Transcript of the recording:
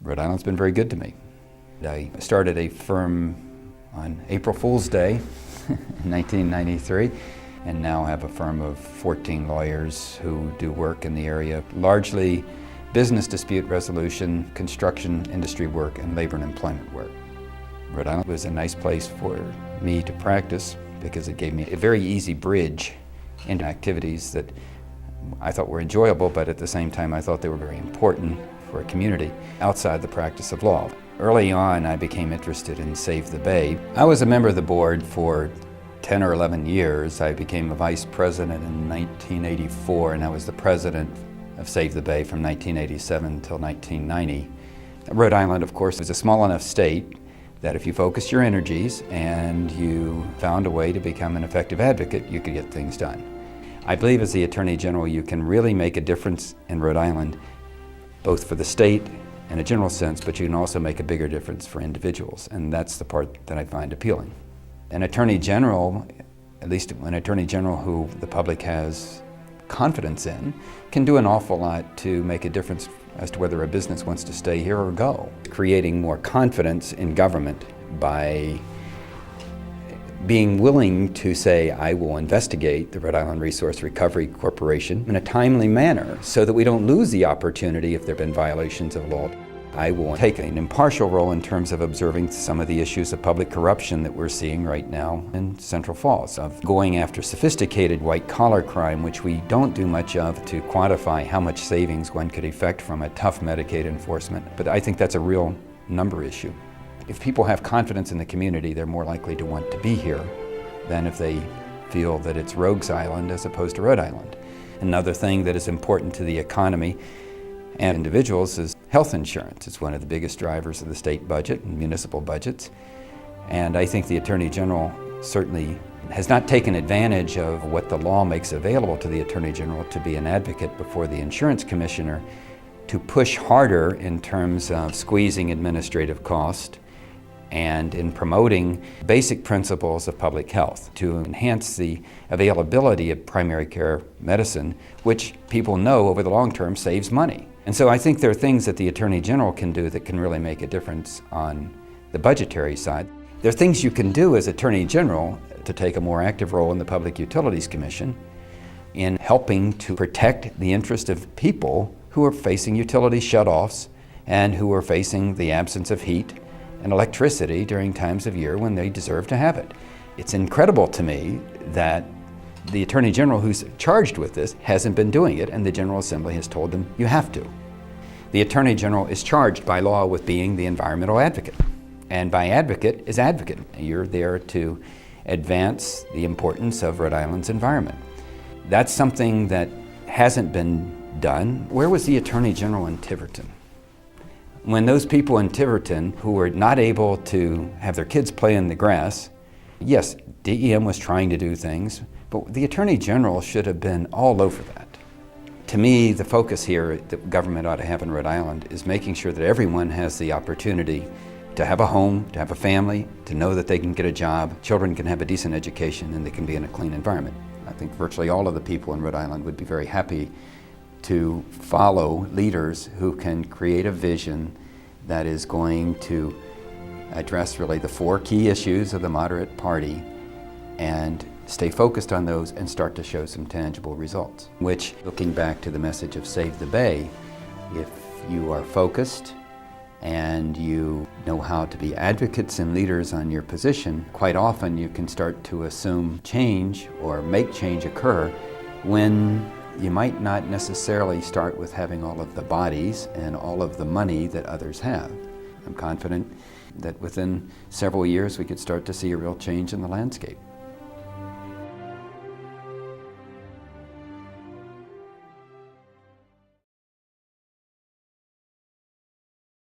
Rhode Island's been very good to me. I started a firm on April Fool's Day in 1993, and now have a firm of 14 lawyers who do work in the area, largely business dispute resolution, construction industry work, and labor and employment work. Rhode Island was a nice place for me to practice because it gave me a very easy bridge into activities that I thought were enjoyable, but at the same time I thought they were very important for a community outside the practice of law. Early on, I became interested in Save the Bay. I was a member of the board for 10 or 11 years. I became a vice president in 1984, and I was the president of Save the Bay from 1987 until 1990. Rhode Island, of course, is a small enough state that if you focus your energies and you found a way to become an effective advocate, you could get things done. I believe as the Attorney General, you can really make a difference in Rhode Island, both for the state in a general sense, but you can also make a bigger difference for individuals, and that's the part that I find appealing. An Attorney General, at least an Attorney General who the public has confidence in, can do an awful lot to make a difference as to whether a business wants to stay here or go. Creating more confidence in government by being willing to say, I will investigate the Rhode Island Resource Recovery Corporation in a timely manner so that we don't lose the opportunity if there have been violations of law. I will take an impartial role in terms of observing some of the issues of public corruption that we're seeing right now in Central Falls, of going after sophisticated white-collar crime, which we don't do much of to quantify how much savings one could effect from a tough Medicaid enforcement. But I think that's a real number issue. If people have confidence in the community, they're more likely to want to be here than if they feel that it's Rogues Island as opposed to Rhode Island. Another thing that is important to the economy and individuals is health insurance. It's one of the biggest drivers of the state budget and municipal budgets. And I think the Attorney General certainly has not taken advantage of what the law makes available to the Attorney General to be an advocate before the Insurance Commissioner to push harder in terms of squeezing administrative cost and in promoting basic principles of public health to enhance the availability of primary care medicine, which people know over the long term saves money. And so I think there are things that the Attorney General can do that can really make a difference on the budgetary side. There are things you can do as Attorney General to take a more active role in the Public Utilities Commission in helping to protect the interest of people who are facing utility shutoffs and who are facing the absence of heat and electricity during times of year when they deserve to have it. It's incredible to me that the Attorney General who's charged with this hasn't been doing it, and the General Assembly has told them you have to. The Attorney General is charged by law with being the environmental advocate, and by advocate is advocate. You're there to advance the importance of Rhode Island's environment. That's something that hasn't been done. Where was the Attorney General in Tiverton? When those people in Tiverton who were not able to have their kids play in the grass, yes, DEM was trying to do things, but the Attorney General should have been all over that. To me, the focus here that government ought to have in Rhode Island is making sure that everyone has the opportunity to have a home, to have a family, to know that they can get a job, children can have a decent education, and they can be in a clean environment. I think virtually all of the people in Rhode Island would be very happy to follow leaders who can create a vision that is going to address really the four key issues of the moderate party and stay focused on those and start to show some tangible results. Which, looking back to the message of Save the Bay, if you are focused and you know how to be advocates and leaders on your position, quite often you can start to assume change or make change occur when you might not necessarily start with having all of the bodies and all of the money that others have. I'm confident that within several years we could start to see a real change in the landscape.